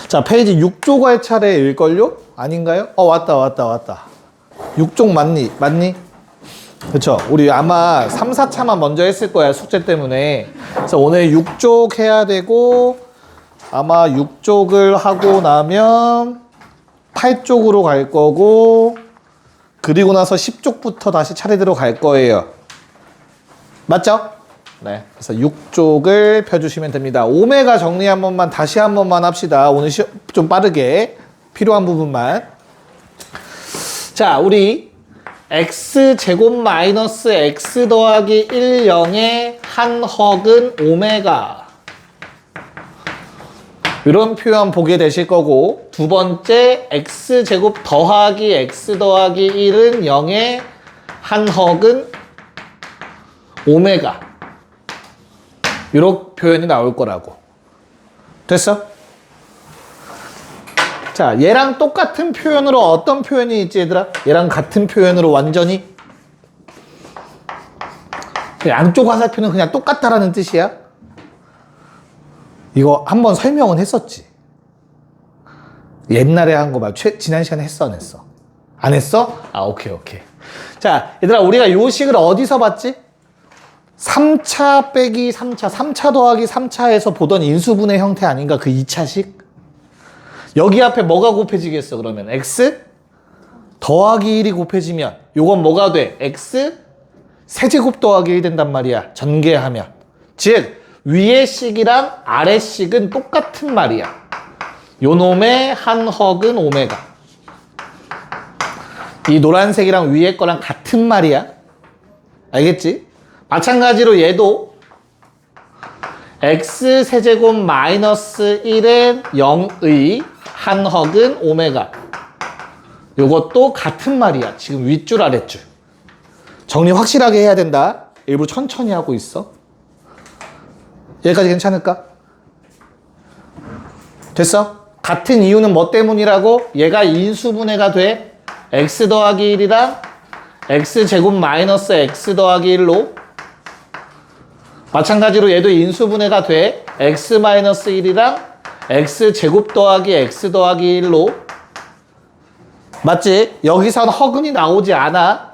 자, 페이지 6쪽 할 차례일걸요? 아닌가요? 왔다. 6쪽 맞니? 그쵸? 우리 아마 3, 4차만 먼저 했을 거야, 숙제 때문에. 그래서 오늘 6쪽 해야 되고, 아마 6쪽을 하고 나면 8쪽으로 갈 거고, 그리고 나서 10쪽부터 다시 차례대로 갈 거예요. 맞죠? 네. 그래서 6쪽을 펴주시면 됩니다. 오메가 정리 다시 한 번만 합시다. 오늘 좀 빠르게. 필요한 부분만. 자, 우리 x제곱 마이너스 x 더하기 1, 0의 한 헉은 오메가. 이런 표현 보게 되실 거고, 두 번째 x제곱 더하기 x 더하기 1은 0의 한 헉은 오메가. 이런 표현이 나올 거라고. 됐어? 자, 얘랑 똑같은 표현으로 어떤 표현이 있지, 얘들아? 얘랑 같은 표현으로 완전히 양쪽 화살표는 그냥 똑같다라는 뜻이야. 이거 한번 설명은 했었지. 옛날에 한 거 말고 지난 시간에 했어, 안 했어? 안 했어? 오케이. 자, 얘들아, 우리가 요 식을 어디서 봤지? 3차 빼기 3차, 3차 더하기 3차에서 보던 인수분해 형태 아닌가? 그 2차식? 여기 앞에 뭐가 곱해지겠어, 그러면? x 더하기 1이 곱해지면 요건 뭐가 돼? x 세제곱 더하기 1 된단 말이야. 전개하면. 즉, 위의 식이랑 아래 식은 똑같은 말이야. 요 놈의 한 헉은 오메가. 이 노란색이랑 위에 거랑 같은 말이야. 알겠지? 마찬가지로 얘도 x 세제곱 마이너스 1의 0의 한 헉은 오메가. 요것도 같은 말이야. 지금 윗줄 아랫줄. 정리 확실하게 해야 된다. 일부러 천천히 하고 있어. 여기까지 괜찮을까? 됐어? 같은 이유는 뭐 때문이라고? 얘가 인수분해가 돼. x 더하기 1이랑 x제곱 마이너스 x 더하기 1로. 마찬가지로 얘도 인수분해가 돼. x 마이너스 1이랑 x제곱 더하기 x 더하기 1로. 맞지? 여기선 허근이 나오지 않아.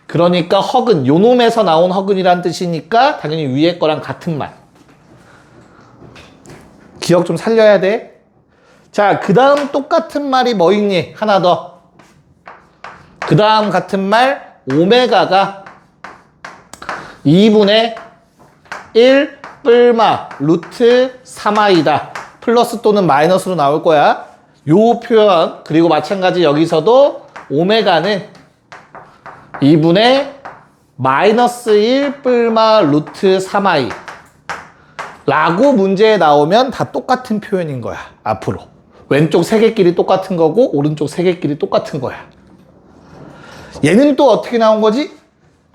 그러니까 허근, 요 놈에서 나온 허근이란 뜻이니까 당연히 위에 거랑 같은 말. 기억 좀 살려야 돼. 자, 그 다음 똑같은 말이 뭐 있니? 하나 더. 그 다음 같은 말, 오메가가 2분의 1 뿔마 루트 3i다. 플러스 또는 마이너스로 나올 거야. 요 표현, 그리고 마찬가지 여기서도 오메가는 2분의 마이너스 1 뿔마 루트 3i 라고 문제에 나오면 다 똑같은 표현인 거야. 앞으로. 왼쪽 세 개끼리 똑같은 거고 오른쪽 세 개끼리 똑같은 거야. 얘는 또 어떻게 나온 거지?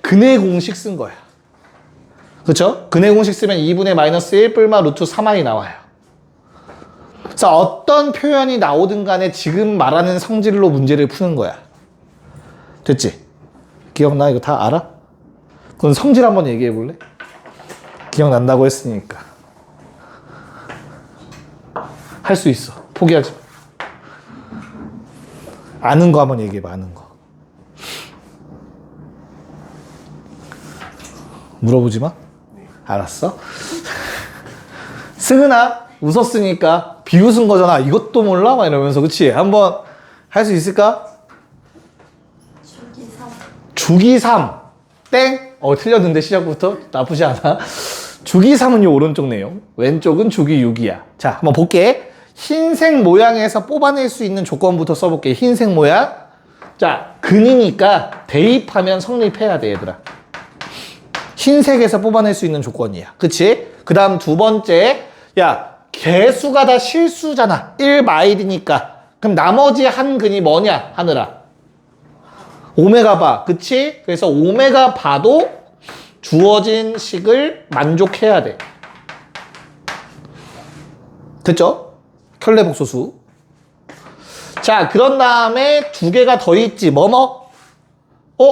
근의 공식 쓴 거야. 그쵸? 근의 공식 쓰면 2분의 마이너스 1 뿔마 루트 3i 나와요. 그래서 어떤 표현이 나오든 간에 지금 말하는 성질로 문제를 푸는 거야. 됐지? 기억나? 이거 다 알아? 그럼 성질 한번 얘기해 볼래? 기억난다고 했으니까. 할 수 있어. 포기하지 마. 아는 거 한번 얘기해 봐, 아는 거. 물어보지 마? 알았어? 승은아, 웃었으니까 비웃은 거잖아. 이것도 몰라? 막 이러면서, 그치? 한번 할 수 있을까? 주기 3. 땡? 틀렸는데 시작부터? 나쁘지 않아. 주기 3은 요 오른쪽 내용. 왼쪽은 주기 6이야. 자, 한번 볼게. 흰색 모양에서 뽑아낼 수 있는 조건부터 써볼게. 흰색 모양. 자, 근이니까 대입하면 성립해야 돼, 얘들아. 흰색에서 뽑아낼 수 있는 조건이야. 그치? 그 다음 두 번째. 야, 개수가 다 실수잖아. 1마일이니까. 그럼 나머지 한 근이 뭐냐? 하느라. 오메가 바. 그치? 그래서 오메가 바도 주어진 식을 만족해야 돼. 됐죠? 켤레복소수. 자, 그런 다음에 두 개가 더 있지. 뭐뭐?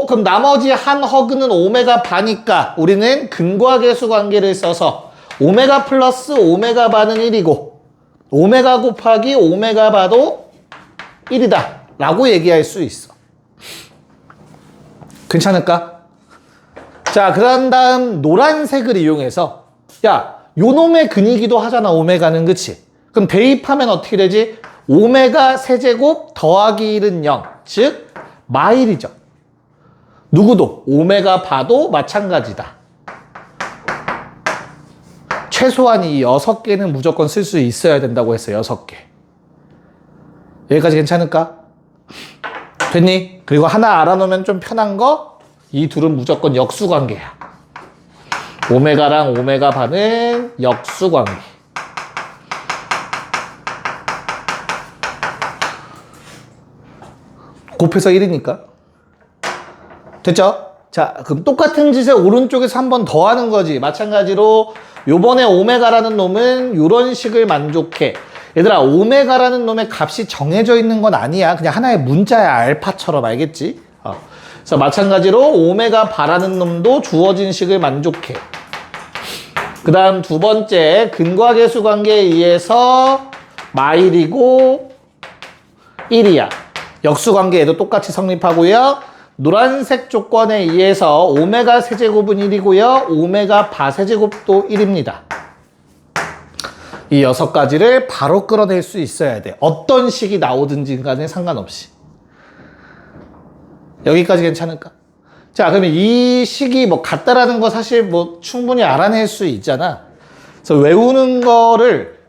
그럼 나머지 한 허그는 오메가 바니까 우리는 근과 계수 관계를 써서 오메가 플러스 오메가 바는 1이고 오메가 곱하기 오메가 바도 1이다 라고 얘기할 수 있어. 괜찮을까? 자, 그런 다음 노란색을 이용해서 야, 요놈의 근이기도 하잖아, 오메가는. 그치? 그럼 대입하면 어떻게 되지? 오메가 세제곱 더하기 1은 0, 즉 마일이죠. 누구도 오메가 바도 마찬가지다. 최소한 이 6개는 무조건 쓸 수 있어야 된다고 했어. 6개. 여기까지 괜찮을까? 됐니? 그리고 하나 알아놓으면 좀 편한 거, 이 둘은 무조건 역수관계야. 오메가랑 오메가 바는 역수관계. 곱해서 1이니까. 됐죠? 자, 그럼 똑같은 짓을 오른쪽에서 한 번 더 하는 거지. 마찬가지로 요번에 오메가라는 놈은 이런 식을 만족해. 얘들아, 오메가라는 놈의 값이 정해져 있는 건 아니야. 그냥 하나의 문자야. 알파처럼. 알겠지? 그래서 마찬가지로 오메가 바라는 놈도 주어진 식을 만족해. 그 다음 두 번째, 근과 계수 관계에 의해서 마일이고 1이야. 역수 관계에도 똑같이 성립하고요. 노란색 조건에 의해서 오메가 세제곱은 1이고요. 오메가 바 세제곱도 1입니다. 이 6가지를 바로 끌어낼 수 있어야 돼. 어떤 식이 나오든지 간에 상관없이. 여기까지 괜찮을까? 자, 그러면 이 식이 뭐 같다라는 거 사실 뭐 충분히 알아낼 수 있잖아. 그래서 외우는 거를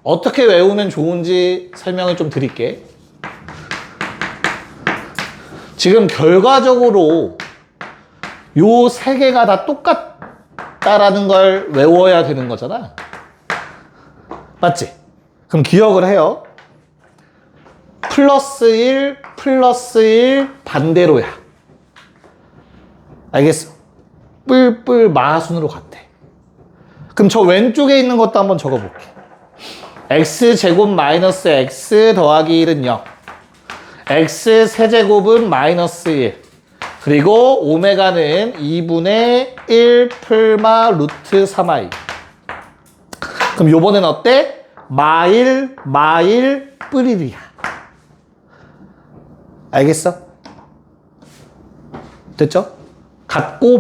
어떻게 외우면 좋은지 설명을 좀 드릴게. 지금 결과적으로 요 3개가 다 똑같다라는 걸 외워야 되는 거잖아. 맞지? 그럼 기억을 해요. 플러스 1, 플러스 1 반대로야. 알겠어? 뿔뿔 마순으로 같대. 그럼 저 왼쪽에 있는 것도 한번 적어볼게. x제곱 마이너스 x 더하기 1은 0. x 세제곱은 마이너스 1. 그리고 오메가는 2분의 1 풀마 루트 3i. 그럼 요번엔 어때? 마일 뿔1이야. 알겠어? 됐죠? 같고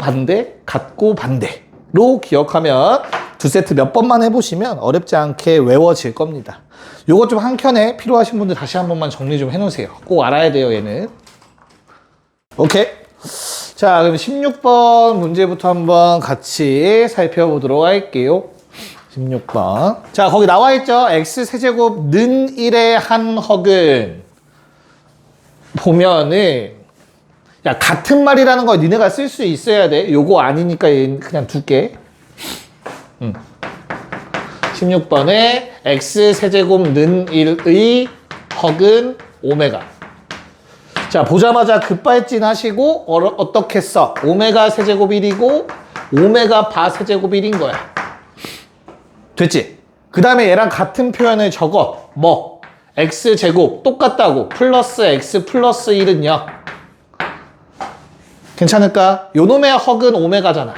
반대로 기억하면 두 세트 몇 번만 해보시면 어렵지 않게 외워질 겁니다. 요거 좀 한켠에 필요하신 분들 다시 한 번만 정리 좀 해놓으세요. 꼭 알아야 돼요, 얘는. 오케이. 자, 그럼 16번 문제부터 한번 같이 살펴보도록 할게요. 16번. 자, 거기 나와 있죠? x세제곱 는 1의 한 헉은 보면은 야, 같은 말이라는 거 니네가 쓸 수 있어야 돼. 요거 아니니까 그냥 둘게. 16번에 x세제곱 는 1의 헉은 오메가. 자, 보자마자 급발진 하시고 어떻게 써? 오메가 세제곱 1이고 오메가 바 세제곱 1인 거야. 됐지? 그 다음에 얘랑 같은 표현을 적어. 뭐? x제곱 똑같다고. 플러스 x 플러스 1은 0. 괜찮을까? 요놈의 헉은 오메가잖아.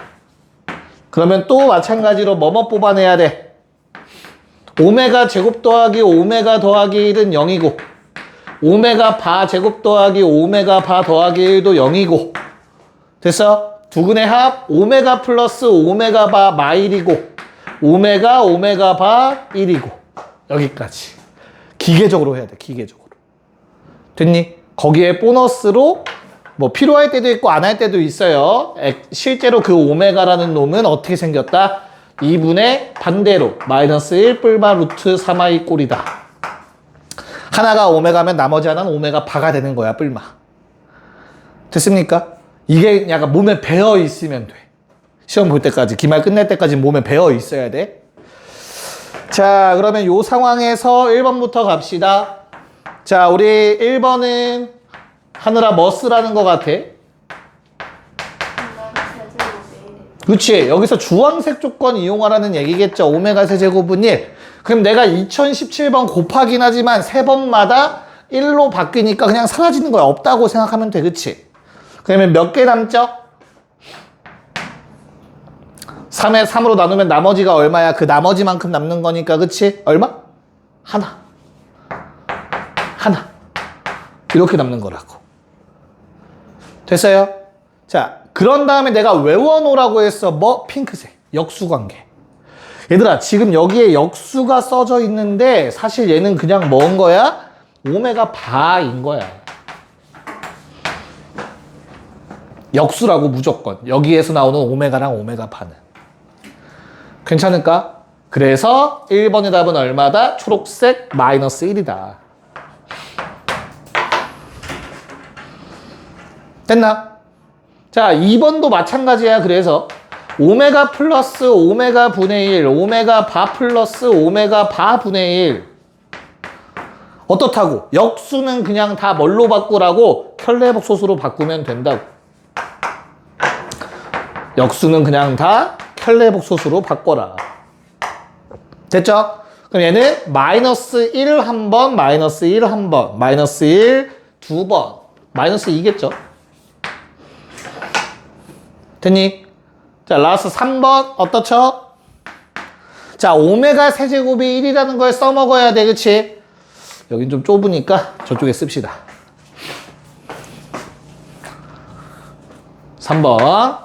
그러면 또 마찬가지로 뭐뭐 뽑아내야 돼? 오메가 제곱 더하기 오메가 더하기 1은 0이고 오메가 바 제곱 더하기 오메가 바 더하기 1도 0이고 됐어? 두근의 합 오메가 플러스 오메가 바 마일이고 오메가 바 1이고 여기까지. 기계적으로 해야 돼. 기계적으로. 됐니? 거기에 보너스로 뭐 필요할 때도 있고 안 할 때도 있어요. 실제로 그 오메가라는 놈은 어떻게 생겼다? 2분의 반대로 마이너스 1 뿔마 루트 3i 꼴이다. 하나가 오메가면 나머지 하나는 오메가 바가 되는 거야. 뿔마. 됐습니까? 이게 약간 몸에 배어 있으면 돼. 시험 볼 때까지, 기말 끝날 때까지 몸에 배어 있어야 돼. 자, 그러면 요 상황에서 1번부터 갑시다. 자, 우리 1번은 하느라 뭐 쓰라는 것 같아? 그렇지. 여기서 주황색 조건 이용하라는 얘기겠죠. 오메가 세제곱은 1. 그럼 내가 2017번 곱하긴 하지만 3번마다 1로 바뀌니까 그냥 사라지는 거야. 없다고 생각하면 돼. 그치? 그러면 몇 개 남죠? 3에 3으로 나누면 나머지가 얼마야? 그 나머지만큼 남는 거니까. 그치? 얼마? 하나. 이렇게 남는 거라고. 됐어요? 자, 그런 다음에 내가 외워놓으라고 했어. 뭐? 핑크색. 역수관계. 얘들아, 지금 여기에 역수가 써져 있는데 사실 얘는 그냥 뭔 거야? 오메가 바인 거야. 역수라고 무조건. 여기에서 나오는 오메가랑 오메가 바는. 괜찮을까? 그래서 1번의 답은 얼마다? 초록색 마이너스 1이다. 됐나? 자, 2번도 마찬가지야. 그래서 오메가 플러스 오메가 분의 1, 오메가 바 플러스 오메가 바 분의 1. 어떻다고? 역수는 그냥 다 뭘로 바꾸라고? 켈레복소수로 바꾸면 된다고. 역수는 그냥 다 켈레복소수로 바꿔라. 됐죠? 그럼 얘는 마이너스 1 한 번, 마이너스 1 한 번, 마이너스 1 두 번, 마이너스 2겠죠? 됐니? 자, 라스트 3번 어떻죠? 자, 오메가 세제곱이 1이라는 걸 써먹어야 돼, 그치? 여긴 좀 좁으니까 저쪽에 씁시다. 3번.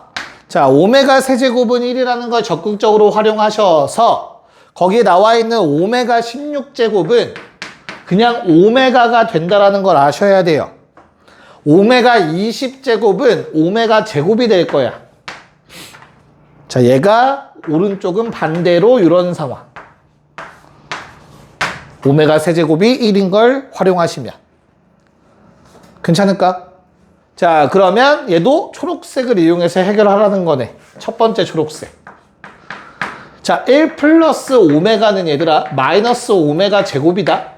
자, 오메가 세제곱은 1이라는 걸 적극적으로 활용하셔서 거기에 나와 있는 오메가 16제곱은 그냥 오메가가 된다라는 걸 아셔야 돼요. 오메가 20제곱은 오메가 제곱이 될 거야. 자, 얘가 오른쪽은 반대로 이런 상황. 오메가 세제곱이 1인 걸 활용하시면. 괜찮을까? 자, 그러면 얘도 초록색을 이용해서 해결하라는 거네. 첫 번째 초록색. 자, 1 플러스 오메가는 얘들아 마이너스 오메가 제곱이다.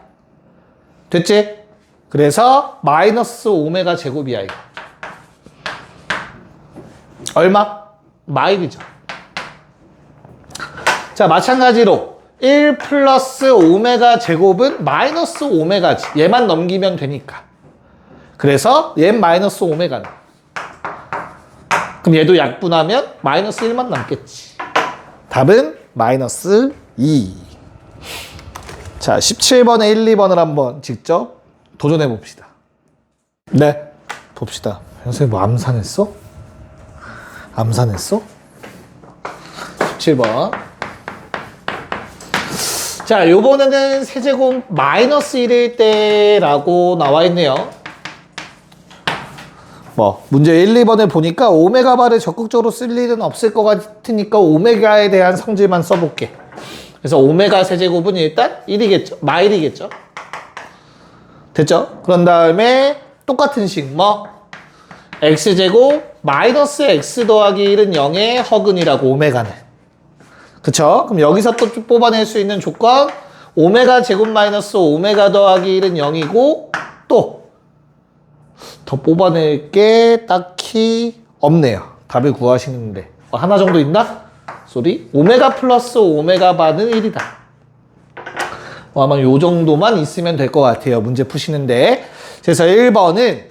됐지? 그래서 마이너스 오메가 제곱이야 이거. 얼마? 마일이죠. 자, 마찬가지로 1 플러스 오메가 제곱은 마이너스 오메가지. 얘만 넘기면 되니까. 그래서 얘 마이너스 오메가는. 그럼 얘도 약분하면 마이너스 1만 남겠지. 답은 마이너스 2. 자, 17번에 1, 2번을 한번 직접 도전해 봅시다. 네, 봅시다. 선생님 뭐 암산했어? 암산했어? 17번. 자, 요번에는 세제곱 마이너스 1일 때라고 나와 있네요. 문제 1, 2번에 보니까 오메가 바를 적극적으로 쓸 일은 없을 것 같으니까 오메가에 대한 성질만 써볼게. 그래서 오메가 세제곱은 일단 1이겠죠. 마일이겠죠. 됐죠? 그런 다음에 똑같은 식 x제곱 마이너스 x 더하기 1은 0의 허근이라고 오메가는. 그쵸? 그럼 여기서 또 뽑아낼 수 있는 조건 오메가 제곱 마이너스 오메가 더하기 1은 0이고 또 더 뽑아낼 게 딱히 없네요. 답을 구하시는데. 하나 정도 있나? 쏘리. 오메가 플러스 오메가 반은 1이다. 아마 요 정도만 있으면 될 것 같아요. 문제 푸시는데. 그래서 1번은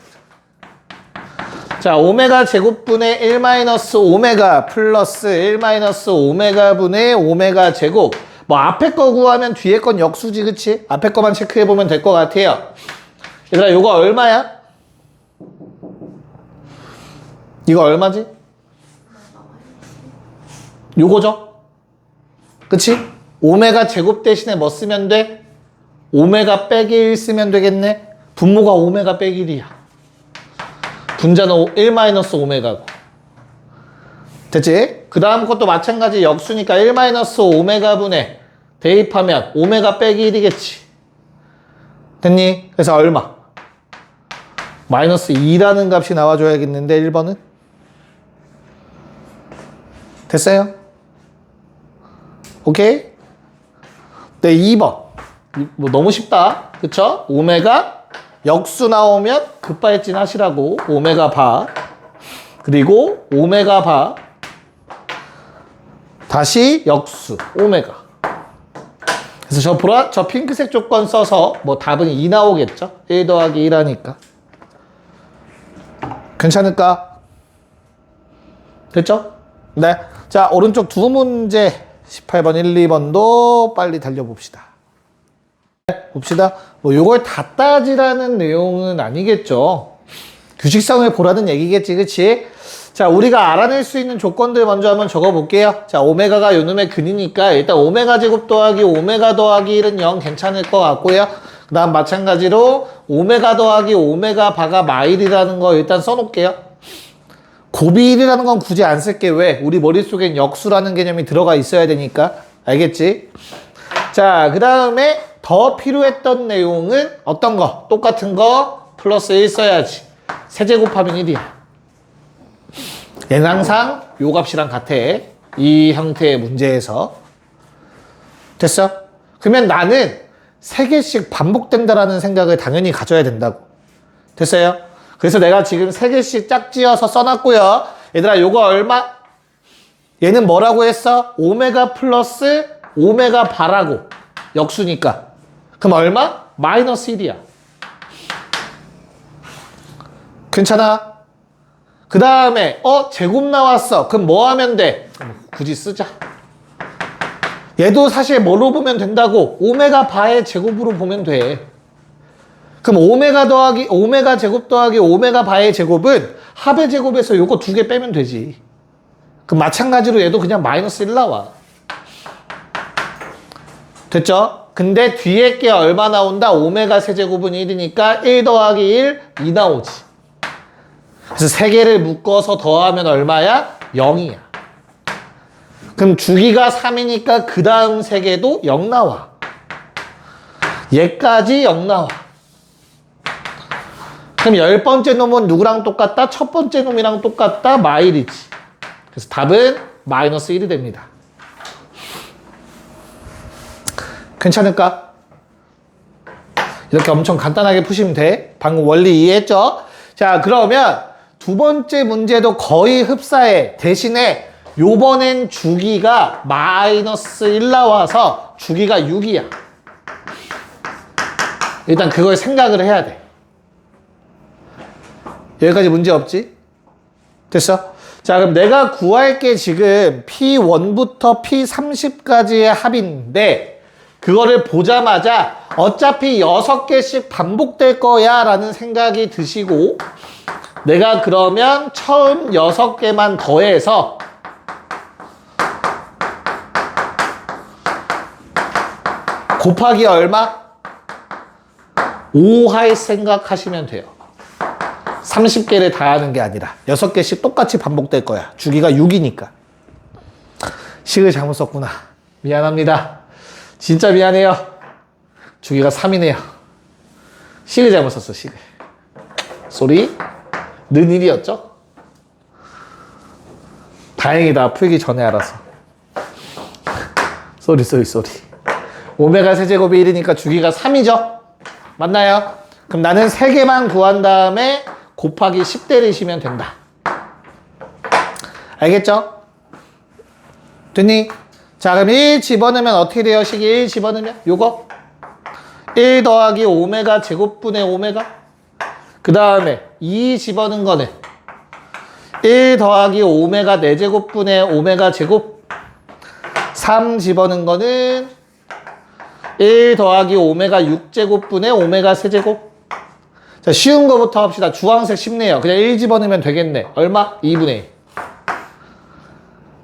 자, 오메가 제곱분의 1 마이너스 오메가 플러스 1 마이너스 오메가 분의 오메가 제곱. 앞에 거 구하면 뒤에 건 역수지, 그치? 앞에 거만 체크해보면 될 것 같아요. 얘들아, 요거 얼마야? 이거 얼마지? 요거죠? 그치? 오메가 제곱 대신에 뭐 쓰면 돼? 오메가 빼기 1 쓰면 되겠네? 분모가 오메가 빼기 1이야. 분자는 1 마이너스 오메가고. 됐지? 그 다음 것도 마찬가지 역수니까 1 마이너스 오메가 분의 대입하면 오메가 빼기 1이겠지. 됐니? 그래서 얼마? 마이너스 2라는 값이 나와줘야겠는데 1번은? 됐어요? 오케이? 네, 2번. 너무 쉽다. 그쵸? 오메가 역수 나오면 급발진 하시라고. 오메가 바. 그리고 오메가 바. 다시 역수. 오메가. 그래서 저 핑크색 조건 써서 답은 2 나오겠죠? 1 더하기 1 하니까. 괜찮을까? 됐죠? 네. 자, 오른쪽 두 문제 18번, 1, 2번도 빨리 달려봅시다. 봅시다. 뭐 요걸 다 따지라는 내용은 아니겠죠. 규칙성을 보라는 얘기겠지, 그치? 자, 우리가 알아낼 수 있는 조건들 먼저 한번 적어볼게요. 자, 오메가가 요놈의 근이니까 일단 오메가 제곱 더하기 오메가 더하기 1은 0 괜찮을 것 같고요. 그 다음 마찬가지로 오메가 더하기 오메가 바가 마일이라는 거 일단 써놓을게요. 곱이 1이라는 건 굳이 안 쓸게. 왜? 우리 머릿속엔 역수라는 개념이 들어가 있어야 되니까. 알겠지? 자, 그 다음에 더 필요했던 내용은 어떤 거? 똑같은 거 플러스 1 써야지. 세제곱하면 1이야. 얘는 항상 요 값이랑 같아. 이 형태의 문제에서. 됐어? 그러면 나는 3개씩 반복된다라는 생각을 당연히 가져야 된다고. 됐어요? 그래서 내가 지금 3개씩 짝지어서 써놨고요. 얘들아, 요거 얼마? 얘는 뭐라고 했어? 오메가 플러스 오메가 바라고. 역수니까. 그럼 얼마? 마이너스 1이야. 괜찮아? 그 다음에 제곱 나왔어. 그럼 뭐 하면 돼? 굳이 쓰자. 얘도 사실 뭐로 보면 된다고? 오메가 바의 제곱으로 보면 돼. 그럼 오메가 제곱 더하기 오메가 바의 제곱은 합의 제곱에서 요거 2개 빼면 되지. 그럼 마찬가지로 얘도 그냥 마이너스 1 나와. 됐죠? 근데 뒤에 게 얼마 나온다? 오메가 세제곱은 1이니까 1 더하기 1, 2 나오지. 그래서 3개를 묶어서 더하면 얼마야? 0이야. 그럼 주기가 3이니까 그 다음 3개도 0 나와. 얘까지 0 나와. 그럼 10번째 놈은 누구랑 똑같다? 첫 번째 놈이랑 똑같다? 마일이지. 그래서 답은 마이너스 1이 됩니다. 괜찮을까? 이렇게 엄청 간단하게 푸시면 돼. 방금 원리 이해했죠? 자, 그러면 두 번째 문제도 거의 흡사해. 대신에 요번엔 주기가 마이너스 1 나와서 주기가 6이야. 일단 그걸 생각을 해야 돼. 여기까지 문제 없지? 됐어? 자, 그럼 내가 구할 게 지금 P1부터 P30까지의 합인데 그거를 보자마자 어차피 6개씩 반복될 거야 라는 생각이 드시고 내가 그러면 처음 6개만 더해서 곱하기 얼마? 5 할 생각하시면 돼요. 30개를 다 하는 게 아니라 6개씩 똑같이 반복될 거야. 주기가 6이니까. 식을 잘못 썼구나. 미안합니다. 진짜 미안해요. 주기가 3이네요. 식을 잘못 썼어, 식을. 쏘리. 는 1이었죠? 다행이다. 풀기 전에 알아서. 쏘리. 오메가 세제곱이 1이니까 주기가 3이죠? 맞나요? 그럼 나는 3개만 구한 다음에 곱하기 10 때리시면 된다. 알겠죠? 됐니? 자, 그럼 1 집어넣으면 어떻게 돼요? 식이 1 집어넣으면 요거 1 더하기 오메가 제곱분의 오메가 그 다음에 2 집어넣은 거는 1 더하기 오메가 4제곱분의 오메가 제곱 3 집어넣은 거는 1 더하기 오메가 6제곱분의 오메가 세제곱. 자, 쉬운 거부터 합시다. 주황색 쉽네요. 그냥 1 집어넣으면 되겠네. 얼마? 2분의 1.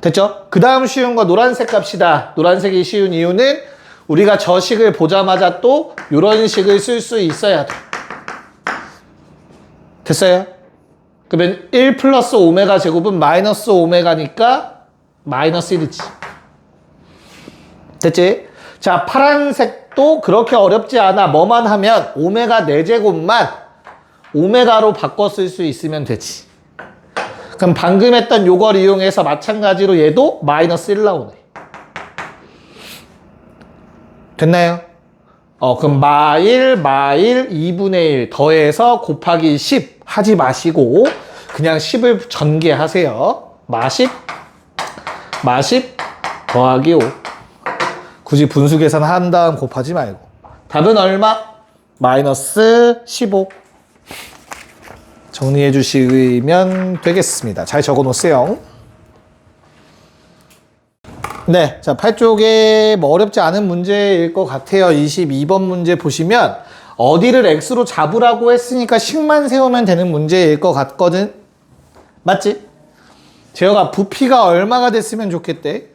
됐죠? 그 다음 쉬운 거 노란색 갑시다. 노란색이 쉬운 이유는 우리가 저 식을 보자마자 또 이런 식을 쓸 수 있어야 돼. 됐어요? 그러면 1 플러스 오메가 제곱은 마이너스 오메가니까 마이너스 1이지. 됐지? 자, 파란색도 그렇게 어렵지 않아. 뭐만 하면 오메가 4제곱만 오메가로 바꿔 쓸 수 있으면 되지. 그럼 방금 했던 요걸 이용해서 마찬가지로 얘도 마이너스 1 나오네. 됐나요? 그럼 마일 2분의 1 더해서 곱하기 10 하지 마시고 그냥 10을 전개하세요. 마10 더하기 5. 굳이 분수 계산한 다음 곱하지 말고. 답은 얼마? 마이너스 15. 정리해 주시면 되겠습니다. 잘 적어 놓으세요. 네, 자, 8쪽에 뭐 어렵지 않은 문제일 것 같아요. 22번 문제 보시면 어디를 x로 잡으라고 했으니까 식만 세우면 되는 문제일 것 같거든. 맞지? 재혁아, 부피가 얼마가 됐으면 좋겠대?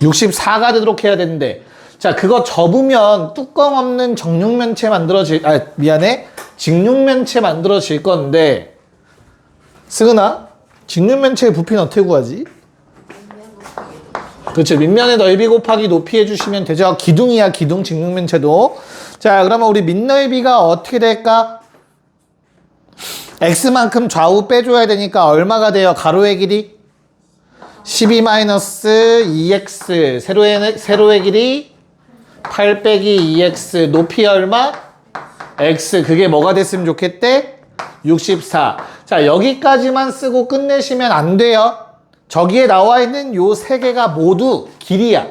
64가 되도록 해야 되는데, 자, 그거 접으면 뚜껑 없는 정육면체 직육면체 만들어질 건데, 승은아, 직육면체의 부피는 어떻게 구하지? 그렇죠. 밑면의 넓이 곱하기 높이 해주시면 되죠. 기둥이야, 기둥, 직육면체도. 자, 그러면 우리 밑넓이가 어떻게 될까? x만큼 좌우 빼줘야 되니까 얼마가 돼요? 가로의 길이? 12-2x. 세로의 길이 8 빼기 2x. 높이 얼마? x. 그게 뭐가 됐으면 좋겠대? 64. 자, 여기까지만 쓰고 끝내시면 안 돼요. 저기에 나와 있는 요 세 개가 모두 길이야.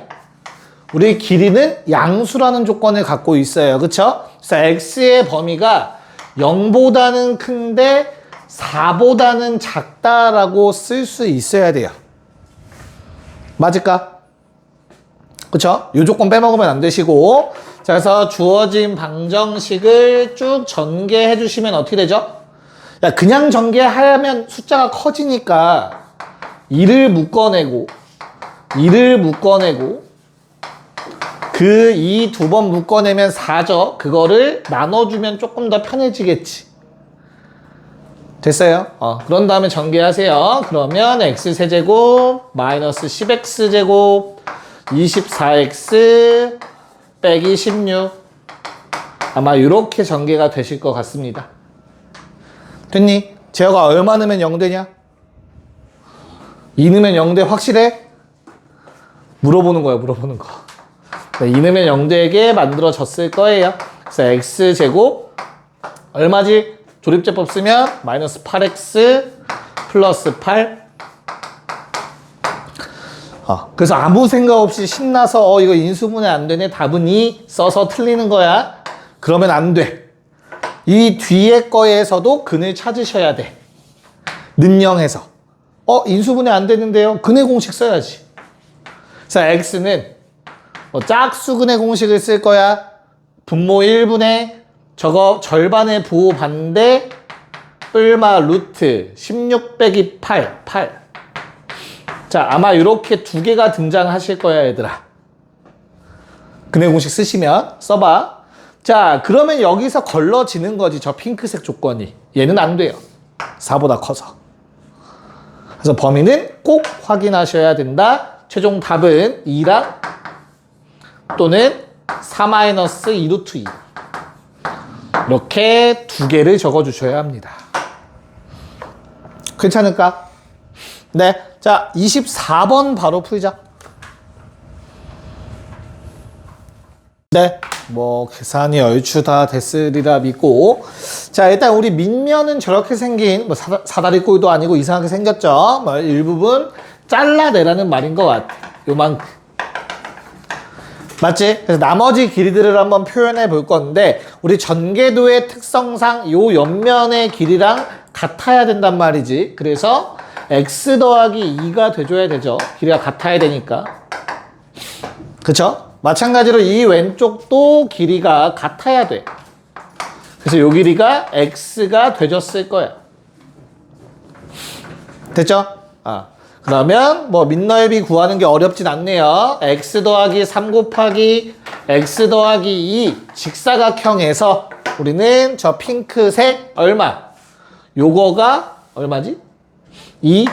우리 길이는 양수라는 조건을 갖고 있어요. 그쵸? 그래서 x의 범위가 0보다는 큰데 4보다는 작다라고 쓸 수 있어야 돼요. 맞을까? 그쵸? 요 조건 빼먹으면 안 되시고. 자, 그래서 주어진 방정식을 쭉 전개해 주시면 어떻게 되죠? 야, 그냥 전개하면 숫자가 커지니까 2를 묶어내고 그 2 두 번 묶어내면 4죠. 그거를 나눠주면 조금 더 편해지겠지. 됐어요? 그런 다음에 전개하세요. 그러면 x세제곱 마이너스 10x제곱 24x 빼기 16. 아마 이렇게 전개가 되실 것 같습니다. 됐니? 재혁아, 얼마 넣으면 0 되냐? 2 넣으면 0 돼? 확실해? 물어보는 거야, 물어보는 거. 네, 2 넣으면 0 되게 만들어졌을 거예요. 그래서 x제곱 얼마지? 조립제법 쓰면 마이너스 8x 플러스 8. 그래서 아무 생각 없이 신나서 이거 인수분해 안 되네, 답은 2 써서 틀리는 거야. 그러면 안 돼. 이 뒤에 거에서도 근을 찾으셔야 돼. 는영에서. 인수분해 안 되는데요? 근의 공식 써야지. 자, x는 짝수근의 공식을 쓸 거야. 분모 1분의 저거 절반의 부호 반대 뿔마 루트 16 빼기 8. 자, 아마 이렇게 두 개가 등장하실 거야, 얘들아. 근의 공식 쓰시면 써봐. 자, 그러면 여기서 걸러지는 거지, 저 핑크색 조건이. 얘는 안 돼요. 4보다 커서. 그래서 범위는 꼭 확인하셔야 된다. 최종 답은 2랑 또는 4-2 루트 2. 이렇게 두 개를 적어주셔야 합니다. 괜찮을까? 네. 자, 24번 바로 풀자. 네. 뭐 계산이 얼추 다 됐으리라 믿고. 자, 일단 우리 밑면은 저렇게 생긴 사다리꼴도 아니고 이상하게 생겼죠. 일부분 잘라내라는 말인 것 같아. 요만큼. 맞지? 그래서 나머지 길이들을 한번 표현해 볼 건데, 우리 전개도의 특성상 요 옆면의 길이랑 같아야 된단 말이지. 그래서 x 더하기 2가 돼줘야 되죠. 길이가 같아야 되니까. 그쵸? 마찬가지로 이 왼쪽도 길이가 같아야 돼. 그래서 요 길이가 x가 돼줬을 거야. 됐죠? 그러면 뭐 밑넓이 구하는 게 어렵진 않네요. x 더하기 3 곱하기 x 더하기 2 직사각형에서 우리는 저 핑크색 얼마? 요거가 얼마지? 2.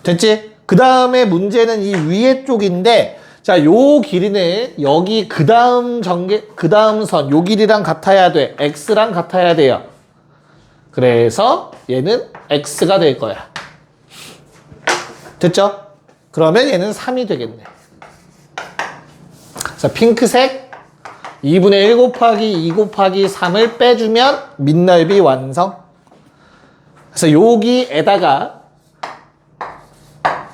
됐지? 그 다음에 문제는 이 위에 쪽인데, 자, 요 길이는 여기 그 다음 선, 요 길이랑 같아야 돼. x랑 같아야 돼요. 그래서 얘는 x가 될 거야. 됐죠? 그러면 얘는 3이 되겠네. 자, 핑크색 2분의 1 곱하기 2 곱하기 3을 빼주면 밑넓이 완성. 그래서 여기에다가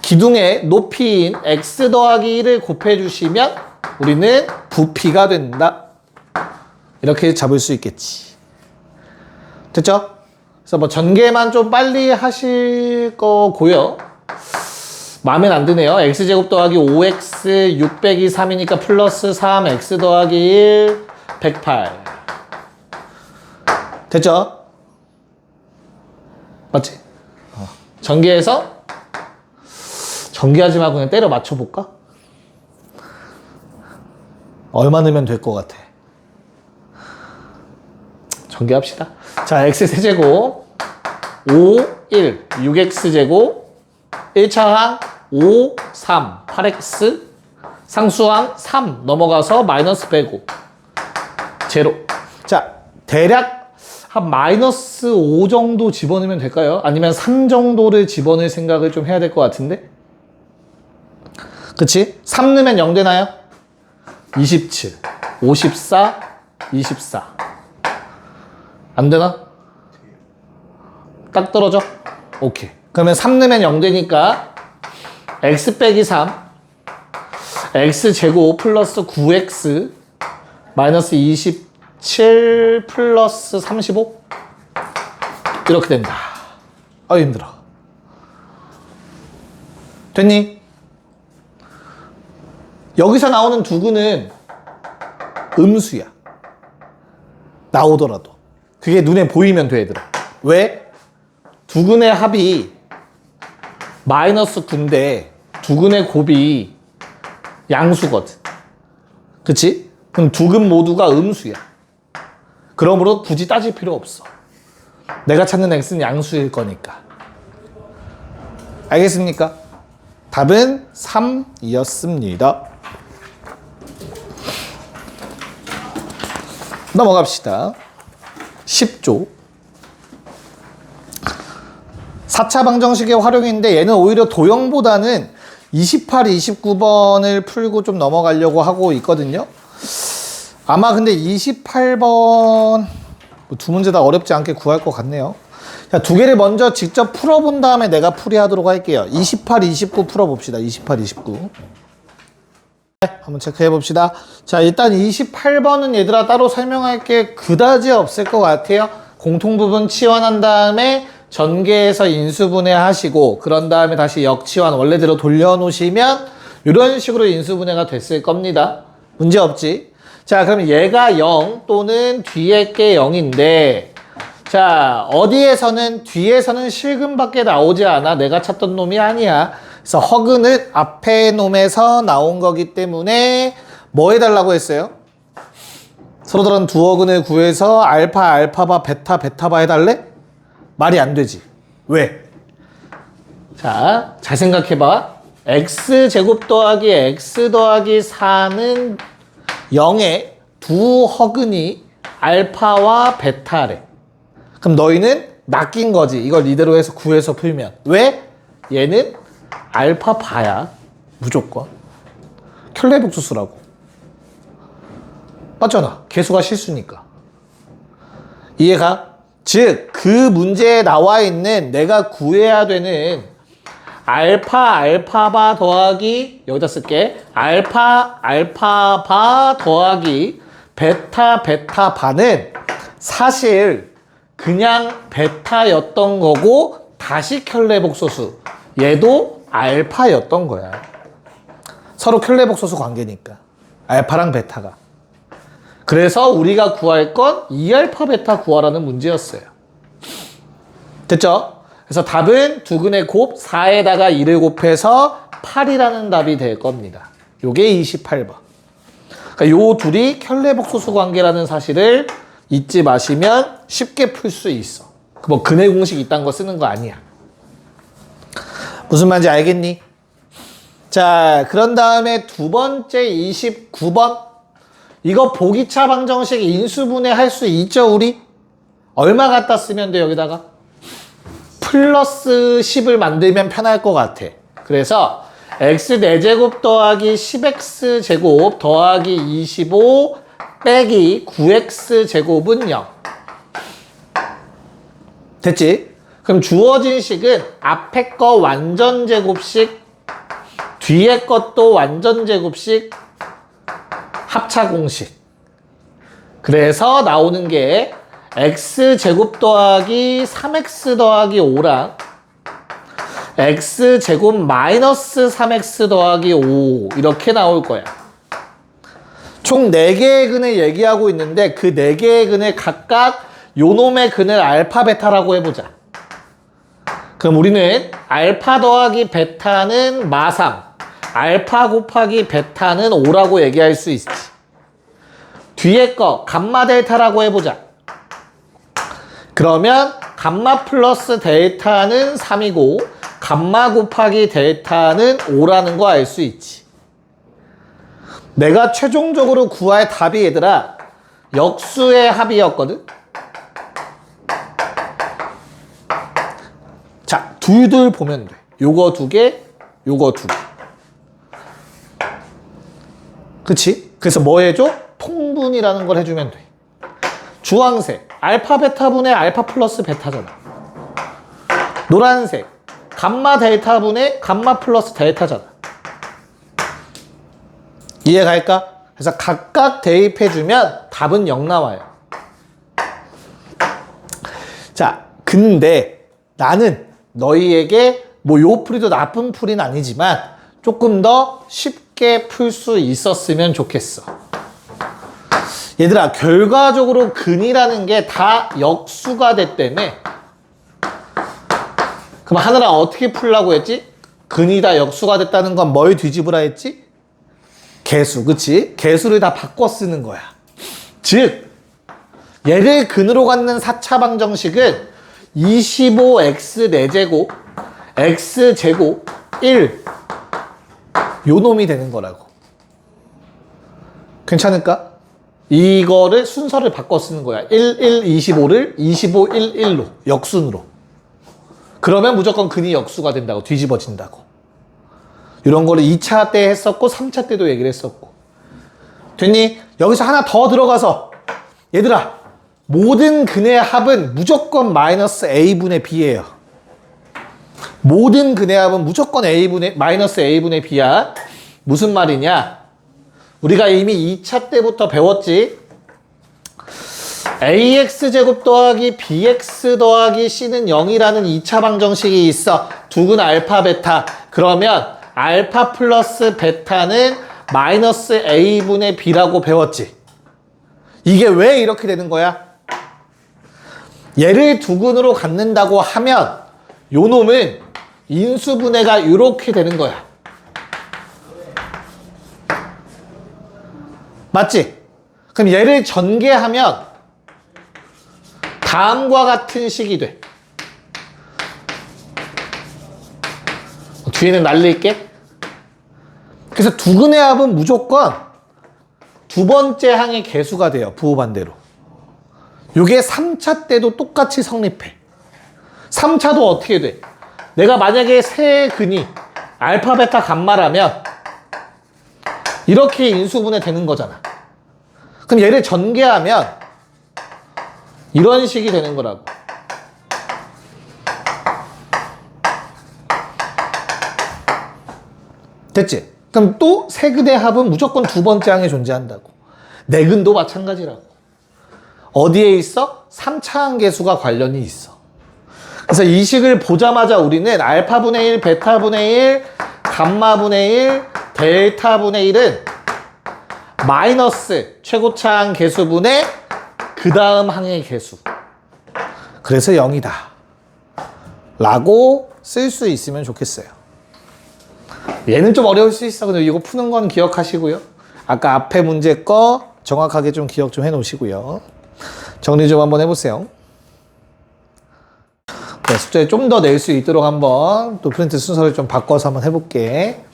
기둥의 높이인 x 더하기 1을 곱해주시면 우리는 부피가 된다. 이렇게 잡을 수 있겠지. 됐죠? 그래서 뭐 전개만 좀 빨리 하실 거고요. 마음에 안 드네요. x제곱 더하기 5x 6 빼기 3이니까 플러스 3x 더하기 1 108 됐죠? 맞지? 전개해서 전개하지 말고 그냥 때려 맞춰볼까? 얼마 넣으면 될 것 같아? 전개합시다. 자, x 세제곱 5, 1, 6x제곱 1차항 5, 3, 8x 상수항 3 넘어가서 마이너스 빼고 제로. 자, 대략 한 마이너스 5 정도 집어넣으면 될까요? 아니면 3 정도를 집어넣을 생각을 좀 해야 될 것 같은데? 그치? 3 넣으면 0 되나요? 27, 54, 24 안 되나? 딱 떨어져? 오케이. 그러면 3 넣으면 0 되니까 x 빼기 3 x제곱 플러스 9x 마이너스 27 플러스 35 이렇게 된다. 아 힘들어. 됐니? 여기서 나오는 두근은 음수야. 나오더라도. 그게 눈에 보이면 돼, 얘들아. 왜? 두근의 합이 마이너스 9인데 두근의 곱이 양수거든. 그치? 그럼 두근 모두가 음수야. 그러므로 굳이 따질 필요 없어. 내가 찾는 x는 양수일 거니까. 알겠습니까? 답은 3이었습니다. 넘어갑시다. 10조 4차 방정식의 활용인데 얘는 오히려 도형보다는 28, 29번을 풀고 좀 넘어가려고 하고 있거든요. 아마 근데 28번 두 문제 다 어렵지 않게 구할 것 같네요. 자, 두 개를 먼저 직접 풀어본 다음에 내가 풀이하도록 할게요. 28, 29 풀어봅시다. 28, 29 한번 체크해 봅시다. 자, 일단 28번은 얘들아 따로 설명할 게 그다지 없을 것 같아요. 공통부분 치환한 다음에 전개해서 인수분해 하시고 그런 다음에 다시 역치환 원래대로 돌려놓으시면 이런 식으로 인수분해가 됐을 겁니다. 문제 없지? 자, 그럼 얘가 0 또는 뒤에 게 0인데 자, 어디에서는 뒤에서는 실근밖에 나오지 않아. 내가 찾던 놈이 아니야. 그래서 허근을 앞에 놈에서 나온 거기 때문에 뭐 해달라고 했어요? 서로 다른 두 허근을 구해서 알파, 알파바, 베타, 베타바 해달래? 말이 안 되지. 왜? 자, 잘 생각해봐. x제곱 더하기 x 더하기 4는 0의 두 허근이 알파와 베타래. 그럼 너희는 낚인 거지. 이걸 이대로 해서 구해서 풀면. 왜? 얘는 알파바야. 무조건. 켤레복수수라고. 맞잖아. 개수가 실수니까. 이해가? 즉, 그 문제에 나와 있는 내가 구해야 되는 알파, 알파바 더하기 여기다 쓸게. 알파, 알파바 더하기 베타, 베타바는 사실 그냥 베타였던 거고 다시 켤레복소수. 얘도 알파였던 거야. 서로 켤레복소수 관계니까. 알파랑 베타가. 그래서 우리가 구할 건 2알파 베타 구하라는 문제였어요. 됐죠? 그래서 답은 두근의 곱 4에다가 2를 곱해서 8이라는 답이 될 겁니다. 요게 28번. 그러니까 요 둘이 켤레복소수 관계라는 사실을 잊지 마시면 쉽게 풀 수 있어. 뭐 근해 공식 이딴 거 쓰는 거 아니야. 무슨 말인지 알겠니? 자, 그런 다음에 두 번째 29번. 이거 보기차 방정식 인수분해 할 수 있죠, 우리? 얼마 갖다 쓰면 돼, 여기다가? 플러스 10을 만들면 편할 것 같아. 그래서 x 4제곱 더하기 10x 제곱 더하기 25 빼기 9x 제곱은 0. 됐지? 그럼 주어진 식은 앞에 거 완전 제곱식, 뒤에 것도 완전 제곱식, 합차 공식. 그래서 나오는 게 x 제곱 더하기 3x 더하기 5랑 x제곱 마이너스 3x 더하기 5 이렇게 나올 거야. 총 4개의 근을 얘기하고 있는데 그 4개의 근을 각각 요놈의 근을 알파 베타라고 해보자. 그럼 우리는 알파 더하기 베타는 마3, 알파 곱하기 베타는 5라고 얘기할 수 있지. 뒤에 거 감마 델타라고 해보자. 그러면 감마 플러스 델타는 3이고 감마 곱하기 델타는 5라는 거 알 수 있지. 내가 최종적으로 구할 답이 얘들아 역수의 합이었거든. 자, 둘둘 보면 돼. 요거 2개, 요거 2개. 그치? 그래서 뭐 해줘? 통분이라는 걸 해주면 돼. 주황색, 알파 베타분의 알파 플러스 베타잖아. 노란색, 감마 델타분의 감마 플러스 델타잖아. 이해갈까? 그래서 각각 대입해주면 답은 0 나와요. 자, 근데 나는 너희에게 뭐 요 풀이도 나쁜 풀이는 아니지만 조금 더 쉽게 풀 수 있었으면 좋겠어. 얘들아, 결과적으로 근이라는 게 다 역수가 됐다며. 그럼 하늘아 어떻게 풀라고 했지? 근이 다 역수가 됐다는 건 뭘 뒤집으라 했지? 개수, 그치? 개수를 다 바꿔 쓰는 거야. 즉, 얘를 근으로 갖는 4차 방정식은 25x 4제곱, x제곱 1 요 놈이 되는 거라고. 괜찮을까? 이거를 순서를 바꿔 쓰는 거야. 1, 1, 25를 25, 1, 1로 역순으로. 그러면 무조건 근이 역수가 된다고, 뒤집어진다고. 이런 거를 2차 때 했었고 3차 때도 얘기를 했었고. 됐니? 여기서 하나 더 들어가서 얘들아, 모든 근의 합은 무조건 마이너스 a분의 b예요. 모든 근의 합은 무조건 마이너스 a분의 b야. 무슨 말이냐? 우리가 이미 2차 때부터 배웠지. ax제곱 더하기 bx 더하기 c는 0이라는 2차 방정식이 있어. 두 근 알파 베타. 그러면 알파 플러스 베타는 마이너스 a분의 b라고 배웠지. 이게 왜 이렇게 되는 거야? 얘를 두 근으로 갖는다고 하면 요 놈은 인수분해가 이렇게 되는 거야. 맞지? 그럼 얘를 전개하면 다음과 같은 식이 돼. 뒤에는 날릴게. 그래서 두 근의 합은 무조건 두 번째 항의 개수가 돼요. 부호반대로. 요게 3차 때도 똑같이 성립해. 3차도 어떻게 돼? 내가 만약에 세 근이 알파, 베타, 감마라면 이렇게 인수분해 되는 거잖아. 그럼 얘를 전개하면 이런 식이 되는 거라고. 됐지? 그럼 또 세 근의 합은 무조건 두 번째 항에 존재한다고. 네 근도 마찬가지라고. 어디에 있어? 3차 항계수가 관련이 있어. 그래서 이 식을 보자마자 우리는 알파분의 1, 베타분의 1, 감마분의 1, 델타분의 1은 마이너스 최고차 항 계수분의 그 다음 항의 계수. 그래서 0이다. 라고 쓸 수 있으면 좋겠어요. 얘는 좀 어려울 수 있어. 근데 이거 푸는 건 기억하시고요. 아까 앞에 문제 거 정확하게 좀 기억 좀 해 놓으시고요. 정리 좀 한번 해보세요. 네, 숙제 좀 더 낼 수 있도록 한번 또 프린트 순서를 좀 바꿔서 한번 해볼게.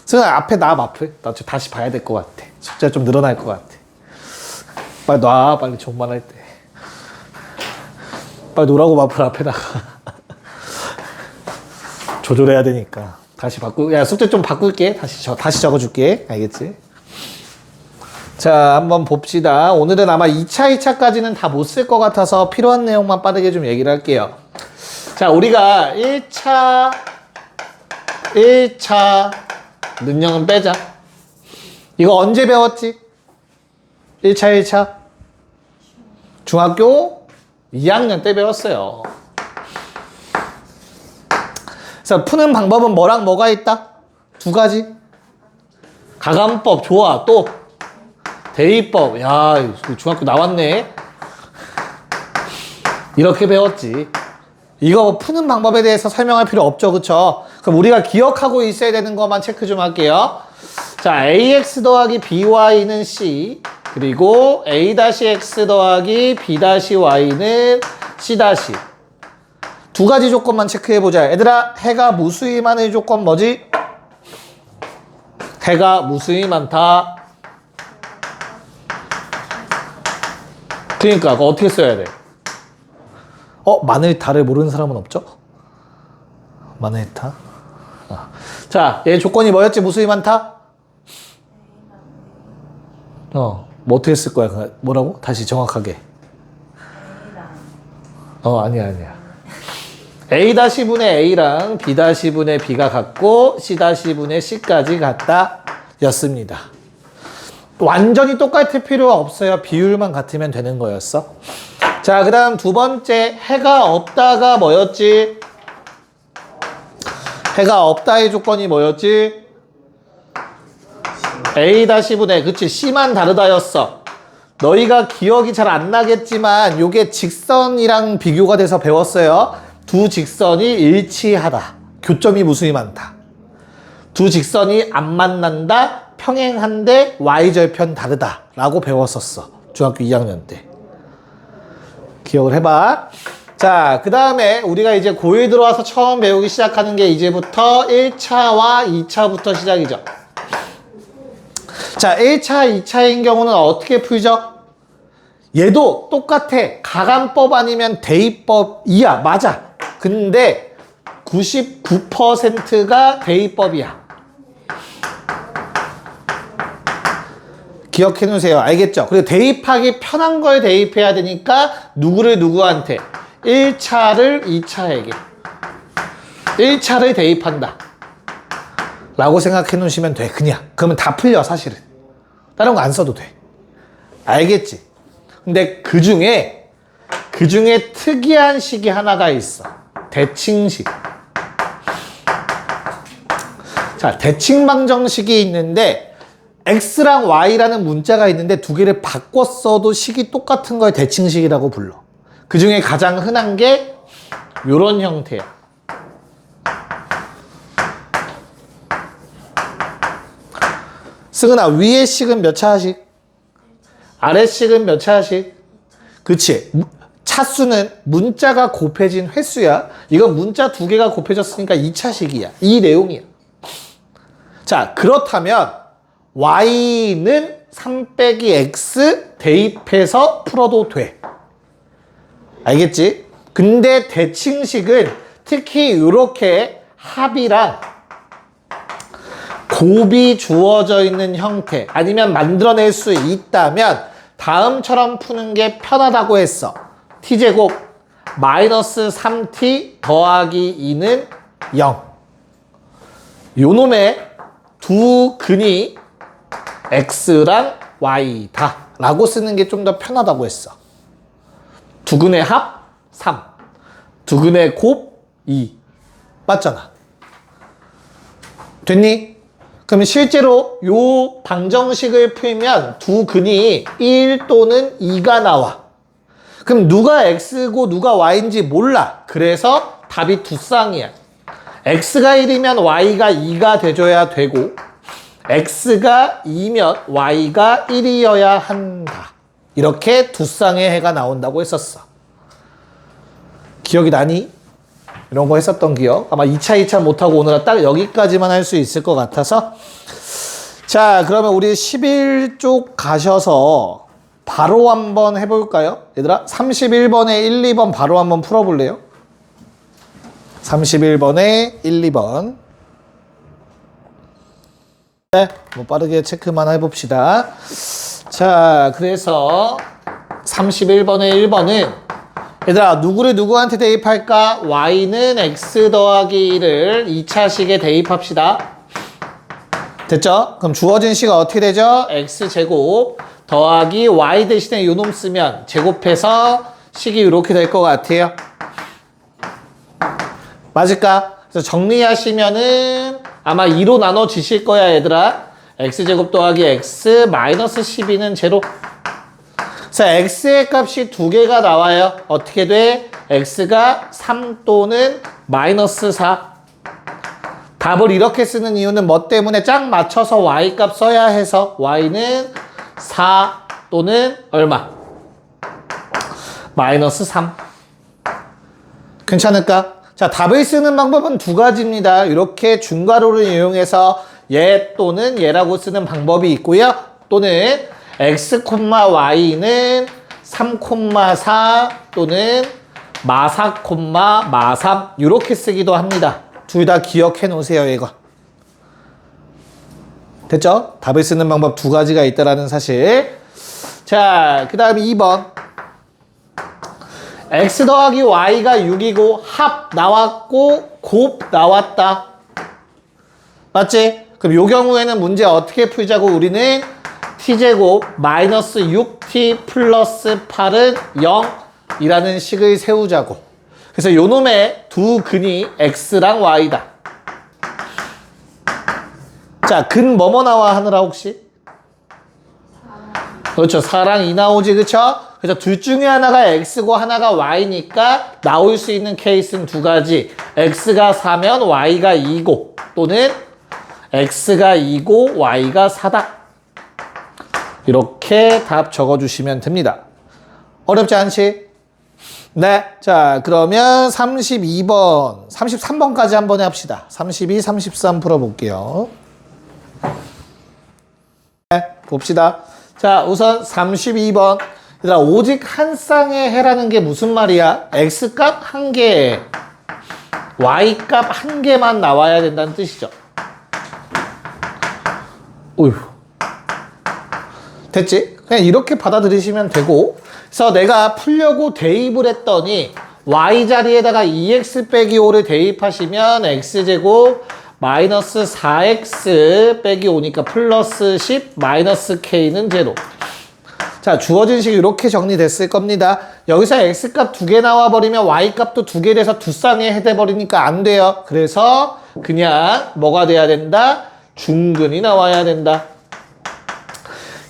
승아, 앞에 놔, 마플. 나 다시 봐야 될 것 같아. 숙제가 좀 늘어날 것 같아. 빨리 놔, 빨리 종반할 때. 빨리 놓으라고, 마플 앞에다가. 조절해야 되니까. 다시 야, 숙제 좀 바꿀게. 다시 적어줄게. 알겠지? 자, 한번 봅시다. 오늘은 아마 2차까지는 다 못 쓸 것 같아서 필요한 내용만 빠르게 좀 얘기를 할게요. 자, 우리가 1차 능력은 빼자. 이거 언제 배웠지? 1차? 중학교 2학년 때 배웠어요. 그래서 푸는 방법은 뭐랑 뭐가 있다? 두 가지. 가감법 좋아. 또 대입법. 야, 중학교 나왔네. 이렇게 배웠지. 이거 푸는 방법에 대해서 설명할 필요 없죠, 그쵸? 그럼 우리가 기억하고 있어야 되는 것만 체크 좀 할게요. 자, ax 더하기 by는 c, 그리고 a-x 더하기 b-y는 c-. 두 가지 조건만 체크해보자. 얘들아, 해가 무수히 많은 조건 뭐지? 해가 무수히 많다. 그러니까 그거 어떻게 써야 돼? 마늘타를 모르는 사람은 없죠? 마늘타. 자, 얘 조건이 뭐였지? 무수히 많다? 뭐 어떻게 쓸 거야? 뭐라고? 다시 정확하게. 아니야. A-분의 A랑 B-분의 B가 같고 C-분의 C까지 같다 였습니다. 완전히 똑같을 필요가 없어요. 비율만 같으면 되는 거였어. 자, 그 다음 두 번째, 해가 없다가 뭐였지? 해가 없다의 조건이 뭐였지? A-분의, 그치, C만 다르다였어. 너희가 기억이 잘 안 나겠지만 요게 직선이랑 비교가 돼서 배웠어요. 두 직선이 일치하다. 교점이 무수히 많다. 두 직선이 안 만난다. 평행한데 y절편 다르다. 라고 배웠었어. 중학교 2학년 때. 기억을 해봐. 자, 그 다음에 우리가 이제 고1 들어와서 처음 배우기 시작하는 게 이제부터 1차와 2차부터 시작이죠. 자, 1차, 2차인 경우는 어떻게 풀죠? 얘도 똑같아. 가감법 아니면 대입법이야. 맞아. 근데 99%가 대입법이야. 기억해 놓으세요. 알겠죠? 그리고 대입하기 편한 걸 대입해야 되니까 누구를 누구한테? 1차를 2차에게. 1차를 대입한다. 라고 생각해 놓으시면 돼. 그냥. 그러면 다 풀려, 사실은. 다른 거 안 써도 돼. 알겠지? 근데 그 중에 특이한 식이 하나가 있어. 대칭식. 자, 대칭방정식이 있는데 x랑 y라는 문자가 있는데 두 개를 바꿔 써도 식이 똑같은 걸 대칭식이라고 불러. 그 중에 가장 흔한 게 요런 형태야. 승은아, 위의 식은 몇 차식? 아래 식은 몇 차식? 그치? 차수는 문자가 곱해진 횟수야. 이건 문자 두 개가 곱해졌으니까 2차식이야. 이 내용이야. 자, 그렇다면 y는 3-x 대입해서 풀어도 돼. 알겠지? 근데 대칭식은 특히 이렇게 합이랑 곱이 주어져 있는 형태 아니면 만들어낼 수 있다면 다음처럼 푸는 게 편하다고 했어. t제곱 마이너스 3t 더하기 2는 0. 요 놈의 두 근이 x랑 y다 라고 쓰는 게 좀 더 편하다고 했어. 두 근의 합 3, 두 근의 곱 2. 맞잖아. 됐니? 그러면 실제로 요 방정식을 풀면 두 근이 1 또는 2가 나와. 그럼 누가 x고 누가 y인지 몰라. 그래서 답이 두 쌍이야. x가 1이면 y가 2가 돼줘야 되고 x가 2면 y가 1이어야 한다. 이렇게 두 쌍의 해가 나온다고 했었어. 기억이 나니? 이런 거 했었던 기억. 아마 2차 못하고 오늘은 딱 여기까지만 할 수 있을 것 같아서. 자, 그러면 우리 11쪽 가셔서 바로 한번 해볼까요? 얘들아, 31번에 1, 2번 바로 한번 풀어볼래요? 31번에 1, 2번. 네, 뭐 빠르게 체크만 해봅시다. 자, 그래서 31번에 1번은 얘들아, 누구를 누구한테 대입할까? y는 x 더하기 1을 2차식에 대입합시다. 됐죠? 그럼 주어진 식이 어떻게 되죠? x제곱 더하기 y 대신에 요놈 쓰면 제곱해서 식이 이렇게 될 것 같아요. 맞을까? 그래서 정리하시면은 아마 2로 나눠지실 거야, 얘들아. x제곱 더하기 x 마이너스 12는 제로. 그래서 x의 값이 두 개가 나와요. 어떻게 돼? x가 3 또는 마이너스 4. 답을 이렇게 쓰는 이유는 뭐 때문에 짝 맞춰서 y 값 써야 해서 y는 4 또는 얼마? 마이너스 3. 괜찮을까? 자, 답을 쓰는 방법은 두 가지입니다. 이렇게 중괄호를 이용해서 얘 또는 얘라고 쓰는 방법이 있고요. 또는 x, y는 3, 4 또는 마4, 마3 이렇게 쓰기도 합니다. 둘 다 기억해 놓으세요, 이거. 됐죠? 답을 쓰는 방법 두 가지가 있다라는 사실. 자, 그 다음에 2번. x 더하기 y가 6이고 합 나왔고 곱 나왔다. 맞지? 그럼 요 경우에는 문제 어떻게 풀자고? 우리는 t제곱 마이너스 6t 플러스 8은 0이라는 식을 세우자고. 그래서 요 놈의 두 근이 x랑 y다. 자, 근 뭐뭐 나와 하느라 혹시? 그렇죠. 4랑 2 나오지, 그쵸? 그래서 둘 중에 하나가 x고 하나가 y니까 나올 수 있는 케이스는 두 가지. x가 4면 y가 2고 또는 x가 2고 y가 4다. 이렇게 답 적어주시면 됩니다. 어렵지 않지? 네. 자, 그러면 32번, 33번까지 한번 해봅시다. 32, 33 풀어볼게요. 네, 봅시다. 자, 우선 32번. 얘들아, 오직 한 쌍의 해라는 게 무슨 말이야? x값 한 개, y값 한 개만 나와야 된다는 뜻이죠. 어휴. 됐지? 그냥 이렇게 받아들이시면 되고. 그래서 내가 풀려고 대입을 했더니 y 자리에다가 2x 빼기 5를 대입하시면 x제곱 마이너스 4x 빼기 5니까 플러스 10 마이너스 k는 제로. 자, 주어진 식이 이렇게 정리됐을 겁니다. 여기서 x값 두 개 나와버리면 y값도 두 개 돼서 두 쌍에 해대버리니까 안 돼요. 그래서 그냥 뭐가 돼야 된다? 중근이 나와야 된다.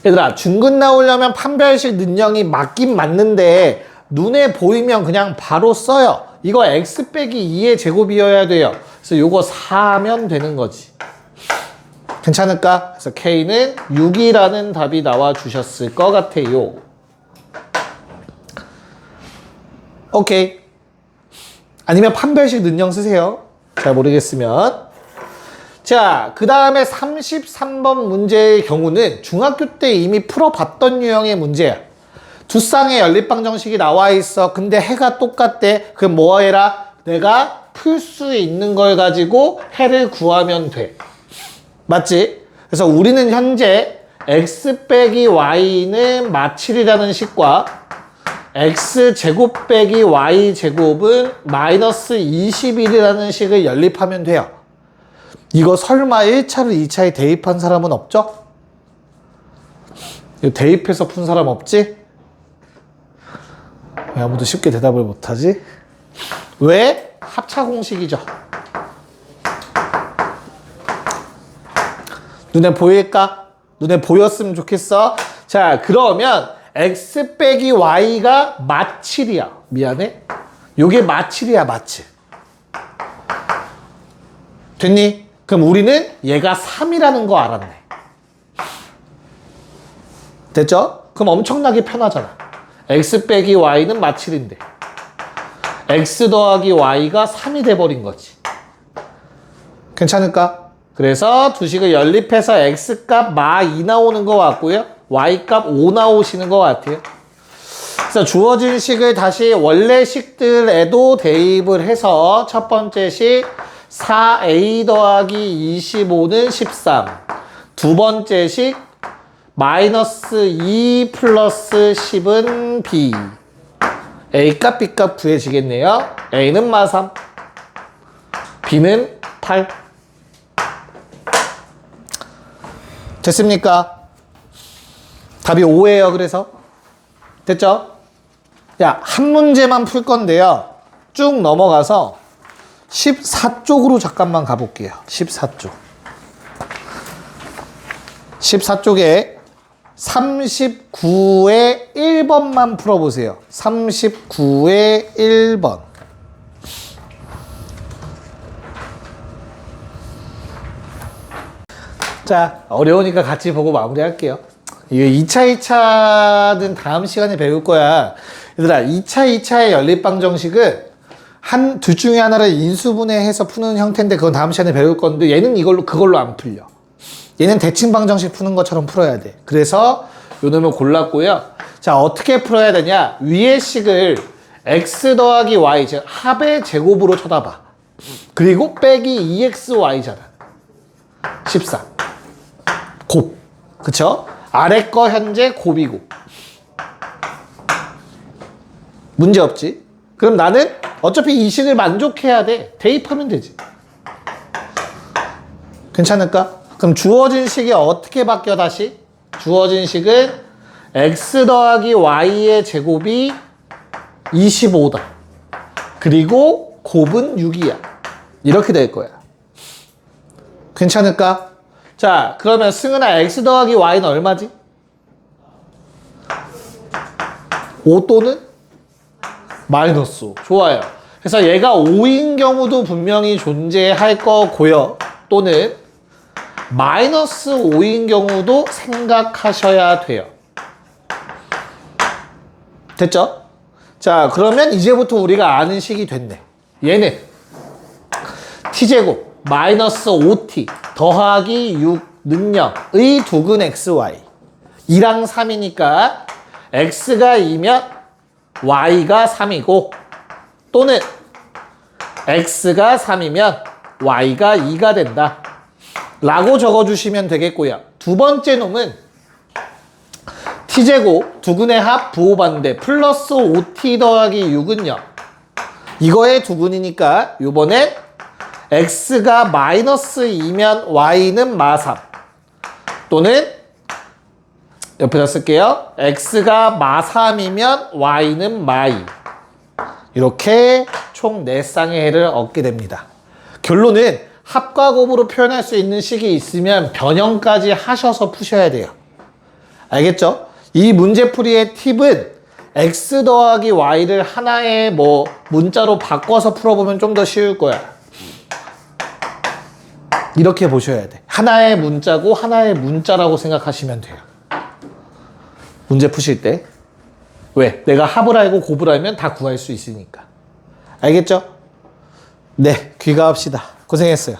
얘들아, 중근 나오려면 판별식 능력이 맞긴 맞는데 눈에 보이면 그냥 바로 써요. 이거 x 빼기 2의 제곱이어야 돼요. 그래서 요거 4면 되는 거지. 괜찮을까? 그래서 K는 6이라는 답이 나와 주셨을 것 같아요. 오케이. 아니면 판별식 능력 쓰세요. 잘 모르겠으면. 자, 그 다음에 33번 문제의 경우는 중학교 때 이미 풀어봤던 유형의 문제야. 두 쌍의 연립방정식이 나와 있어. 근데 해가 똑같대. 그럼 뭐 해라? 내가 풀 수 있는 걸 가지고 해를 구하면 돼. 맞지? 그래서 우리는 현재 x 빼기 y는 마7이라는 식과 x제곱 빼기 y제곱은 마이너스 21이라는 식을 연립하면 돼요. 이거 설마 1차를 2차에 대입한 사람은 없죠? 이거 대입해서 푼 사람 없지? 왜 아무도 쉽게 대답을 못하지? 왜? 합차 공식이죠. 눈에 보일까? 눈에 보였으면 좋겠어. 자, 그러면 x 빼기 y가 마7이야. 미안해. 요게 마7이야, 마7. 됐니? 그럼 우리는 얘가 3이라는 거 알았네. 됐죠? 그럼 엄청나게 편하잖아. x 빼기 y는 마7인데 x 더하기 y가 3이 돼버린 거지. 괜찮을까? 그래서 두 식을 연립해서 x값 마2 나오는 것 같고요. y값 5 나오시는 것 같아요. 그래서 주어진 식을 다시 원래 식들에도 대입을 해서 첫 번째 식 4a 더하기 25는 13. 두 번째 식 마이너스 2 플러스 10은 b. a값 b값 구해지겠네요. a는 마3, b는 8. 됐습니까? 답이 5예요. 그래서 됐죠? 야, 한 문제만 풀 건데요. 쭉 넘어가서 14쪽으로 잠깐만 가볼게요. 14쪽. 14쪽에 39의 1번만 풀어보세요. 39의 1번. 자, 어려우니까 같이 보고 마무리할게요. 이거 2차, 2차는 다음 시간에 배울 거야. 얘들아, 2차, 2차의 연립방 정식은 둘 중에 하나를 인수분해해서 푸는 형태인데 그건 다음 시간에 배울 건데 얘는 그걸로 안 풀려. 얘는 대칭방 정식 푸는 것처럼 풀어야 돼. 그래서 요 놈을 골랐고요. 자, 어떻게 풀어야 되냐? 위의 식을 x 더하기 y, 즉 합의 제곱으로 쳐다봐. 그리고 빼기 2xy잖아. 14. 곱. 그쵸? 아래 거 현재 곱이고. 문제 없지? 그럼 나는 어차피 이 식을 만족해야 돼. 대입하면 되지. 괜찮을까? 그럼 주어진 식이 어떻게 바뀌어 다시? 주어진 식은 x 더하기 y의 제곱이 25다. 그리고 곱은 6이야. 이렇게 될 거야. 괜찮을까? 자, 그러면 승은아 x 더하기 y는 얼마지? 5 또는 마이너스 5. 좋아요. 그래서 얘가 5인 경우도 분명히 존재할 거고요. 또는 마이너스 5인 경우도 생각하셔야 돼요. 됐죠? 자, 그러면 이제부터 우리가 아는 식이 됐네. 얘는 t제곱 마이너스 5t 더하기 6 능력의 두근 xy 2랑 3이니까 x가 2면 y가 3이고 또는 x가 3이면 y가 2가 된다 라고 적어주시면 되겠고요. 두 번째 놈은 t제곱 두근의 합 부호반대 플러스 5t 더하기 6은요. 이거의 두근이니까 요번엔 x가 마이너스 2면 y는 마3 또는 옆에다 쓸게요. x가 마3이면 y는 마2 이렇게 총 4쌍의 해를 얻게 됩니다. 결론은 합과 곱으로 표현할 수 있는 식이 있으면 변형까지 하셔서 푸셔야 돼요. 알겠죠? 이 문제풀이의 팁은 x 더하기 y를 하나의 문자로 바꿔서 풀어보면 좀 더 쉬울 거야. 이렇게 보셔야 돼. 하나의 문자고 하나의 문자라고 생각하시면 돼요. 문제 푸실 때. 왜? 내가 합을 알고 곱을 알면 다 구할 수 있으니까. 알겠죠? 네, 귀가합시다. 고생했어요.